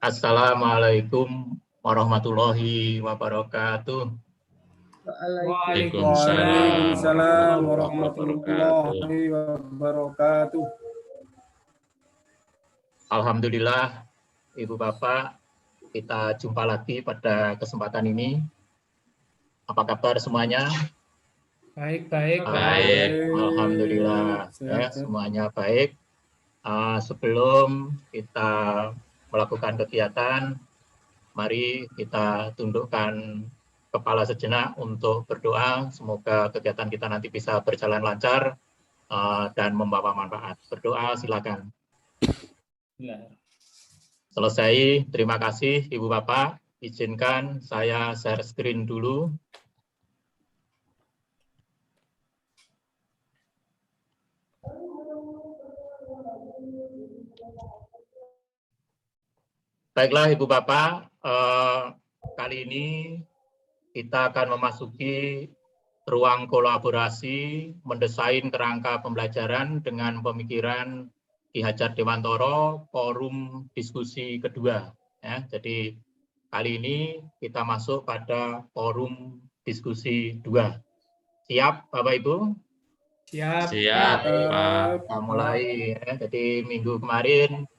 Assalamualaikum warahmatullahi wabarakatuh. Waalaikumsalam warahmatullahi wabarakatuh. Alhamdulillah, Ibu Bapak, kita jumpa lagi pada kesempatan ini. Apa kabar semuanya? Baik. Alhamdulillah, ya, semuanya baik. Sebelum kita melakukan kegiatan, mari kita tundukkan kepala sejenak untuk berdoa. Semoga kegiatan kita nanti bisa berjalan lancar dan membawa manfaat. Berdoa, silakan. Selesai, terima kasih Ibu Bapak. Izinkan saya share screen dulu. Baiklah Ibu Bapak, kali ini kita akan memasuki ruang kolaborasi mendesain kerangka pembelajaran dengan pemikiran Ki Hadjar Dewantoro, forum diskusi kedua. Ya, jadi kali ini kita masuk pada forum diskusi 2. Siap Bapak Ibu? Siap. Kita mulai. Ya. Jadi minggu kemarin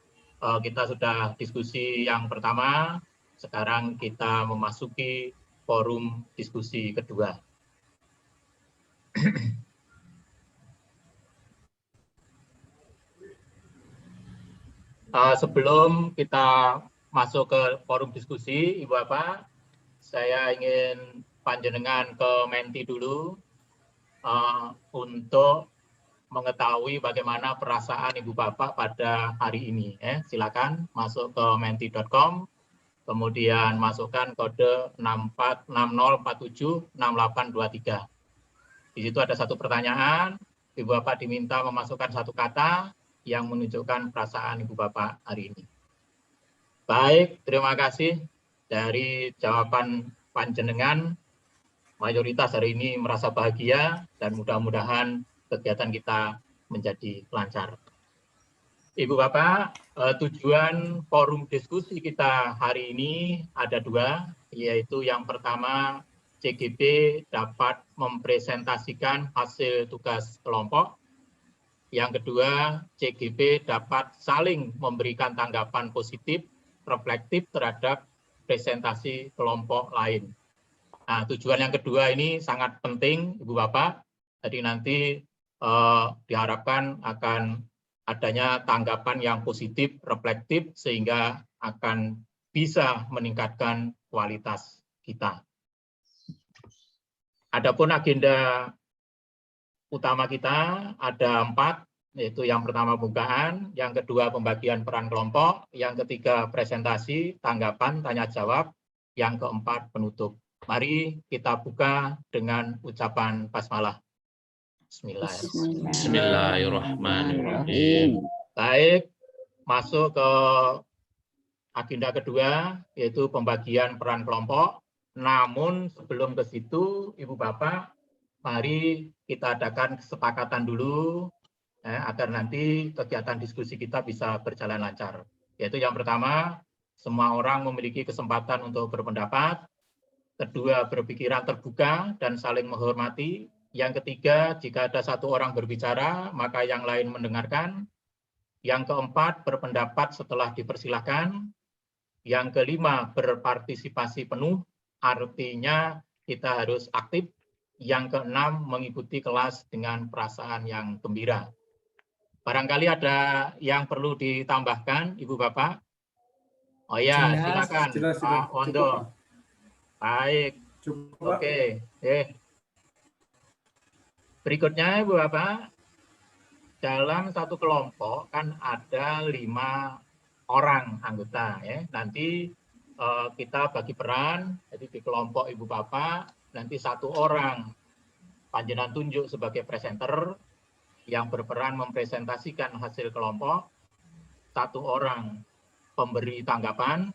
kita sudah diskusi yang pertama, sekarang kita memasuki forum diskusi kedua. Sebelum kita masuk ke forum diskusi, Ibu Bapak, saya ingin panjenengan ke Menti dulu untuk mengetahui bagaimana perasaan Ibu Bapak pada hari ini. Silakan masuk ke menti.com, kemudian masukkan kode 6460476823. Di situ ada satu pertanyaan, Ibu Bapak diminta memasukkan satu kata yang menunjukkan perasaan Ibu Bapak hari ini. Baik, terima kasih. Dari jawaban panjenengan, mayoritas hari ini merasa bahagia dan mudah-mudahan kegiatan kita menjadi lancar. Ibu Bapak, tujuan forum diskusi kita hari ini ada 2, yaitu yang pertama CGP dapat mempresentasikan hasil tugas kelompok. Yang kedua, CGP dapat saling memberikan tanggapan positif, reflektif terhadap presentasi kelompok lain. Nah, tujuan yang kedua ini sangat penting, Ibu Bapak. Jadi nanti diharapkan akan adanya tanggapan yang positif, reflektif, sehingga akan bisa meningkatkan kualitas kita. Adapun agenda utama kita ada 4, yaitu yang pertama pembukaan, yang kedua pembagian peran kelompok, yang ketiga presentasi, tanggapan, tanya jawab, yang keempat penutup. Mari kita buka dengan ucapan basmalah. Bismillahirrahmanirrahim. Baik, masuk ke agenda kedua, yaitu pembagian peran kelompok. Namun sebelum ke situ, Ibu Bapak, mari kita adakan kesepakatan dulu agar nanti kegiatan diskusi kita bisa berjalan lancar. Yaitu yang pertama, semua orang memiliki kesempatan untuk berpendapat. Kedua, berpikiran terbuka dan saling menghormati. Yang ketiga, jika ada satu orang berbicara, maka yang lain mendengarkan. Yang keempat, berpendapat setelah dipersilahkan. Yang kelima, berpartisipasi penuh, artinya kita harus aktif. Yang keenam, mengikuti kelas dengan perasaan yang gembira. Barangkali ada yang perlu ditambahkan, Ibu Bapak? Oh ya, silakan Pak Wondo. Baik, oke. Berikutnya Ibu Bapak, dalam satu kelompok kan ada 5 orang anggota. Nanti kita bagi peran, jadi di kelompok Ibu Bapak, nanti 1 orang panjenengan tunjuk sebagai presenter yang berperan mempresentasikan hasil kelompok, 1 orang pemberi tanggapan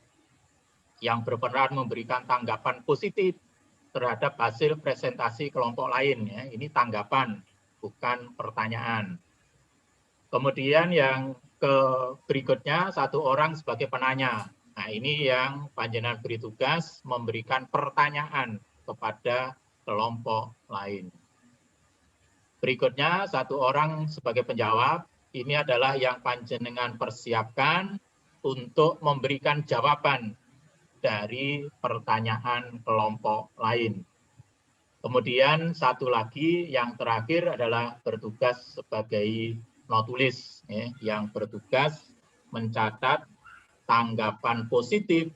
yang berperan memberikan tanggapan positif terhadap hasil presentasi kelompok lain. Ini tanggapan, bukan pertanyaan. Kemudian yang berikutnya 1 orang sebagai penanya. Nah, ini yang panjenengan beri tugas memberikan pertanyaan kepada kelompok lain. Berikutnya, satu orang sebagai penjawab, ini adalah yang panjenengan persiapkan untuk memberikan jawaban dari pertanyaan kelompok lain. Kemudian satu lagi yang terakhir adalah bertugas sebagai notulis, yang bertugas mencatat tanggapan positif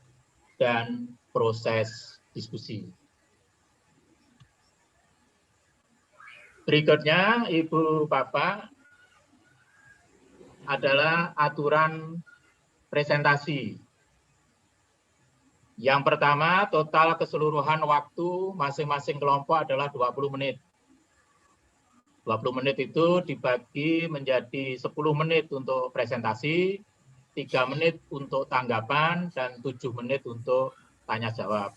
dan proses diskusi. Berikutnya, Ibu Bapak, adalah aturan presentasi. Yang pertama, total keseluruhan waktu masing-masing kelompok adalah 20 menit. 20 menit itu dibagi menjadi 10 menit untuk presentasi, 3 menit untuk tanggapan, dan 7 menit untuk tanya jawab.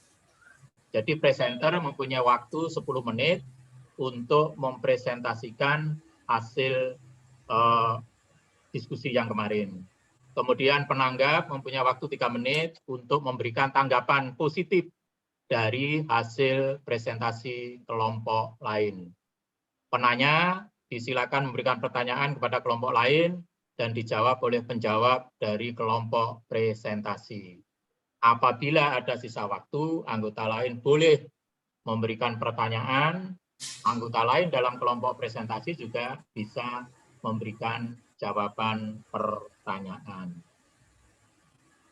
Jadi presenter mempunyai waktu 10 menit untuk mempresentasikan hasil diskusi yang kemarin. Kemudian penanggap mempunyai waktu 3 menit untuk memberikan tanggapan positif dari hasil presentasi kelompok lain. Penanya disilakan memberikan pertanyaan kepada kelompok lain dan dijawab oleh penjawab dari kelompok presentasi. Apabila ada sisa waktu, anggota lain boleh memberikan pertanyaan. Anggota lain dalam kelompok presentasi juga bisa memberikan jawaban pertanyaan.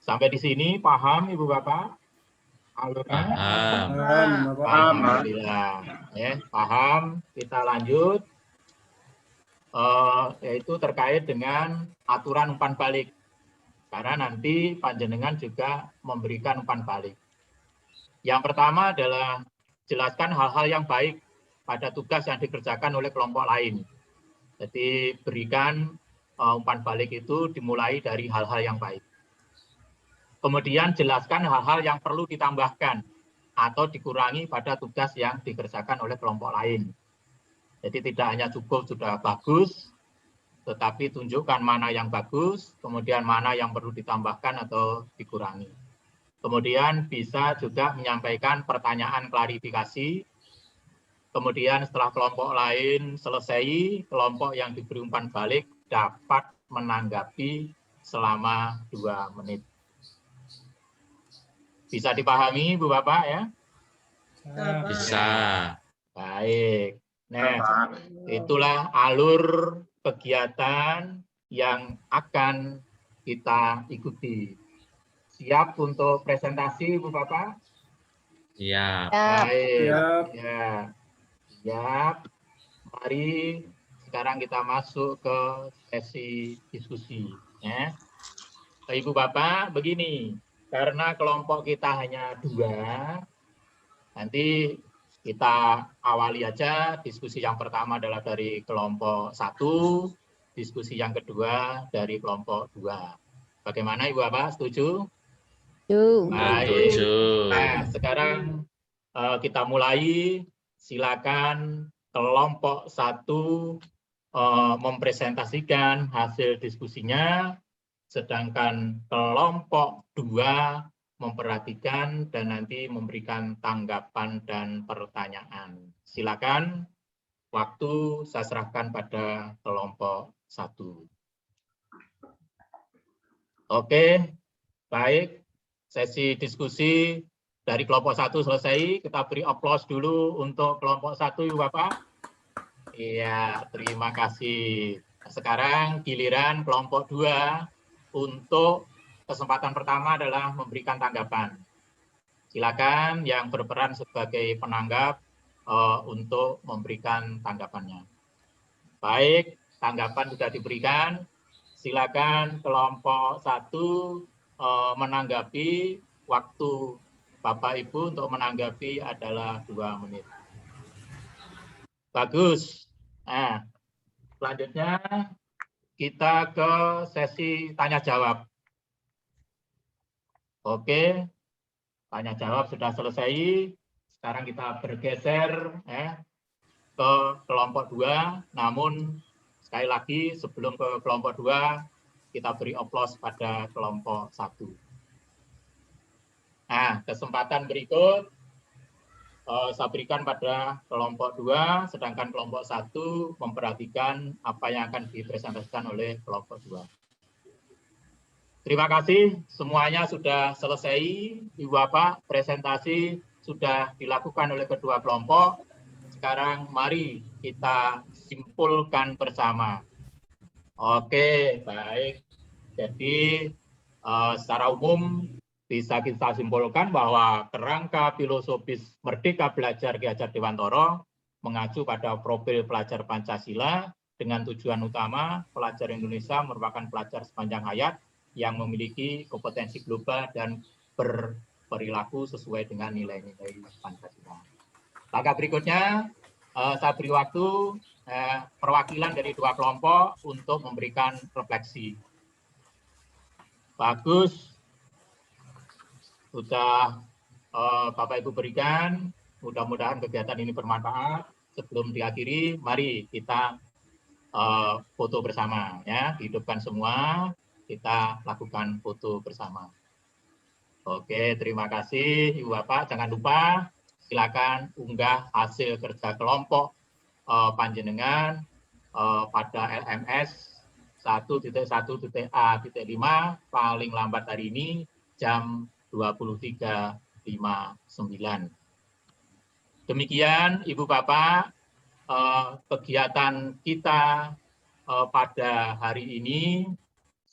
Sampai di sini paham Ibu Bapak? Alurnya? Paham, Bapak. Alhamdulillah. Paham. Kita lanjut. Yaitu terkait dengan aturan umpan balik. Karena nanti panjenengan juga memberikan umpan balik. Yang pertama adalah jelaskan hal-hal yang baik pada tugas yang dikerjakan oleh kelompok lain. Jadi berikan umpan balik itu dimulai dari hal-hal yang baik. Kemudian jelaskan hal-hal yang perlu ditambahkan atau dikurangi pada tugas yang dikerjakan oleh kelompok lain. Jadi tidak hanya cukup sudah bagus, tetapi tunjukkan mana yang bagus, kemudian mana yang perlu ditambahkan atau dikurangi. Kemudian bisa juga menyampaikan pertanyaan klarifikasi. Kemudian setelah kelompok lain selesai, kelompok yang diberi umpan balik dapat menanggapi selama 2 menit. Bisa dipahami, Bu Bapak ya? Bisa. Baik. Nah, itulah alur kegiatan yang akan kita ikuti. Siap untuk presentasi, Bu Bapak? Siap. Baik. Siap. Ya. Siap. Mari sekarang kita masuk ke sesi diskusi. Ya. Ibu Bapak, begini. Karena kelompok kita hanya 2, nanti kita awali aja. Diskusi yang pertama adalah dari kelompok 1, diskusi yang kedua dari kelompok 2. Bagaimana Ibu Bapak, setuju? Baik. Nah, sekarang kita mulai. Silakan kelompok 1 mempresentasikan hasil diskusinya, sedangkan kelompok 2 memperhatikan dan nanti memberikan tanggapan dan pertanyaan. Silakan, waktu saya serahkan pada kelompok 1. Oke, baik. Sesi diskusi dari kelompok 1 selesai. Kita beri aplaus dulu untuk kelompok 1, Ibu Bapak. Iya, terima kasih. Sekarang giliran kelompok 2 untuk kesempatan pertama adalah memberikan tanggapan. Silakan yang berperan sebagai penanggap untuk memberikan tanggapannya. Baik, tanggapan sudah diberikan. Silakan kelompok 1 menanggapi. Waktu Bapak Ibu untuk menanggapi adalah 2 menit. Bagus. Nah, selanjutnya kita ke sesi tanya jawab. Oke, tanya jawab sudah selesai. Sekarang kita bergeser ke kelompok 2. Namun sekali lagi sebelum ke kelompok 2, kita beri aplaus pada kelompok 1. Nah, kesempatan berikut saya berikan pada kelompok 2, sedangkan kelompok 1 memperhatikan apa yang akan dipresentasikan oleh kelompok 2. Terima kasih, semuanya sudah selesai. Ibu Bapak, presentasi sudah dilakukan oleh kedua kelompok. Sekarang mari kita simpulkan bersama. Oke, baik. Jadi secara umum bisa kita simpulkan bahwa kerangka filosofis Merdeka Belajar Ki Hajar Dewantara mengacu pada profil pelajar Pancasila dengan tujuan utama pelajar Indonesia merupakan pelajar sepanjang hayat yang memiliki kompetensi global dan berperilaku sesuai dengan nilai-nilai Pancasila. Langkah berikutnya, saya beri waktu perwakilan dari dua kelompok untuk memberikan refleksi. Bagus, sudah Bapak Ibu berikan, mudah-mudahan kegiatan ini bermanfaat. Sebelum diakhiri, mari kita foto bersama, ya, hidupkan semua, kita lakukan foto bersama. Oke, terima kasih Ibu Bapak, jangan lupa silakan unggah hasil kerja kelompok panjenengan pada LMS 1.1.A.5 paling lambat hari ini jam 23.59. Demikian Ibu Bapak kegiatan kita pada hari ini,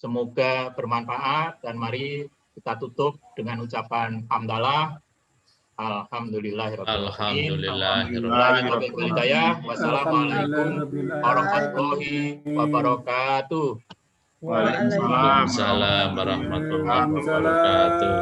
semoga bermanfaat dan mari kita tutup dengan ucapan hamdalah. Alhamdulillahirrahmanirrahim. Wassalamualaikum warahmatullahi wabarakatuh. Waalaikumsalam warahmatullahi wabarakatuh.